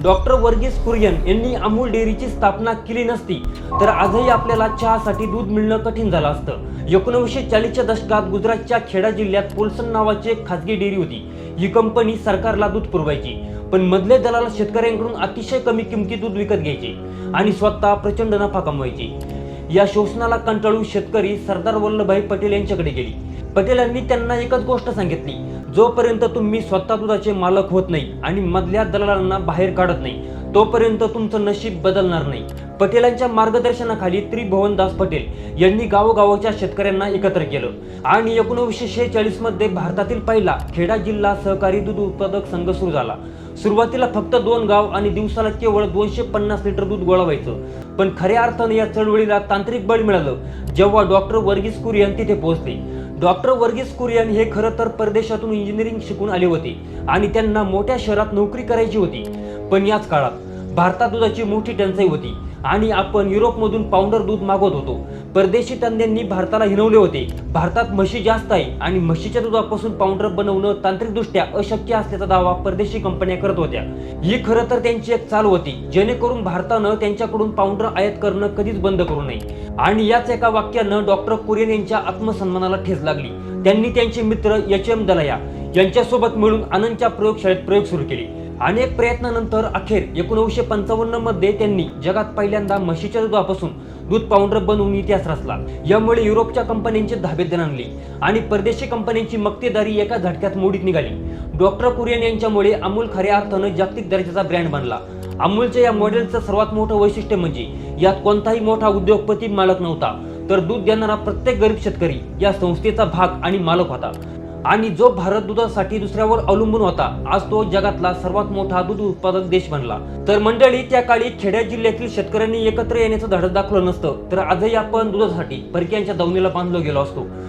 Doctor Verghese Kurian यांनी अमूल डेअरीची स्थापना केली नसती तर आजही आपल्याला चहासाठी दूध मिळणं कठीण झालं असतं। 1940च्या दशकात गुजरातच्या खेडा जिल्ह्यात पोल्सन नावाची एक खाजगी डेअरी होती। ही कंपनी सरकारला दूध पुरवायची, पण मधले दलाल शेतकऱ्यांकडून अतिशय कमी किमतीत दूध विकत घ्यायचे आणि स्वतः प्रचंड नफा कमवायचे। या शोषणाला कंटाळून शेतकरी सरदार वल्लभभाई पटेल यांच्याकडे गेले। पटेलांनी त्यांना एकच गोष्ट सांगितली, जोपर्यंत तुम्ही स्वतः दुधाचे मालक होत नाही आणि मधल्या दलालांना बाहेर काढत नाही तोपर्यंत तुमचं नशीब बदलणार नाही। पटेलांच्या मार्गदर्शनाखाली त्रिभुवनदास पटेल यांनी गावोगावच्या शेतकऱ्यांना एकत्र केलं आणि 1946 मध्ये भारतातील पहिला खेडा जिल्हा सहकारी दूध उत्पादक संघ सुरू झाला। सुरुवातीला फक्त 2 गाव आणि दिवसाला केवळ 250 लिटर दूध गोळा व्हायचं, पण खऱ्या अर्थाने या चळवळीला तांत्रिक बळ मिळालं जेव्हा डॉक्टर वर्गीस कुरियन तिथे पोहोचले। डॉक्टर वर्गीस कुरियन हे खरं तर परदेशातून इंजिनिअरिंग शिकून आले होते आणि त्यांना मोठ्या शहरात नोकरी करायची होती, पण याच काळात भारतात दुधाची मोठी टंचाई होती आणि आपण युरोपमधून पावडर दूध मागवत होतो। परदेशी तज्ञांनी भारताला हिणवले होते, भारतात म्हशी जास्त आहे आणि म्हशीच्या दुधापासून पावडर बनवणं तांत्रिकदृष्ट्या अशक्य असल्याचा दावा परदेशी कंपन्या करत होत्या। ही खरं तर त्यांची एक चाल होती, जेणेकरून भारतानं त्यांच्याकडून पावडर आयात करणं कधीच बंद करू नये। आणि याच एका वाक्यानं डॉक्टर कुरियन यांच्या आत्मसन्मानाला ठेच लागली। त्यांनी त्यांचे मित्र एच.एम. दलाया यांच्यासोबत मिळून आनंदच्या प्रयोगशाळेत प्रयोग सुरू केले। अनेक प्रयत्नानंतर अखेर 1955 मध्ये त्यांनी जगात पहिल्यांदा म्हशीच्या दुधापासून दूध पावडर बनवून इतिहास रचला। यामुळे युरोपच्या कंपन्यांचे धाबे दणाणले आणि परदेशी कंपन्यांची मक्तेदारी एका झटक्यात मोडीत निघाली। डॉक्टर कुरियन यांच्यामुळे अमूल खऱ्या अर्थानं जागतिक दर्जाचा ब्रँड बनला। अमूलच्या या मॉडेलचं सर्वात मोठं वैशिष्ट्य म्हणजे यात कोणताही मोठा उद्योगपती मालक नव्हता, तर दूध देणारा प्रत्येक गरीब शेतकरी या संस्थेचा भाग आणि मालक होता। आणि जो भारत दुधासाठी दुसऱ्यावर अवलंबून होता, आज तो जगातला सर्वात मोठा दूध उत्पादक देश बनला। तर मंडळी, त्या काळी खेड्या जिल्ह्यातील शेतकऱ्यांनी एकत्र येण्याचं धाडस दाखवलं नसतं तर आजही आपण दुधासाठी परक्यांच्या दावणीला बांधलो गेलो असतो।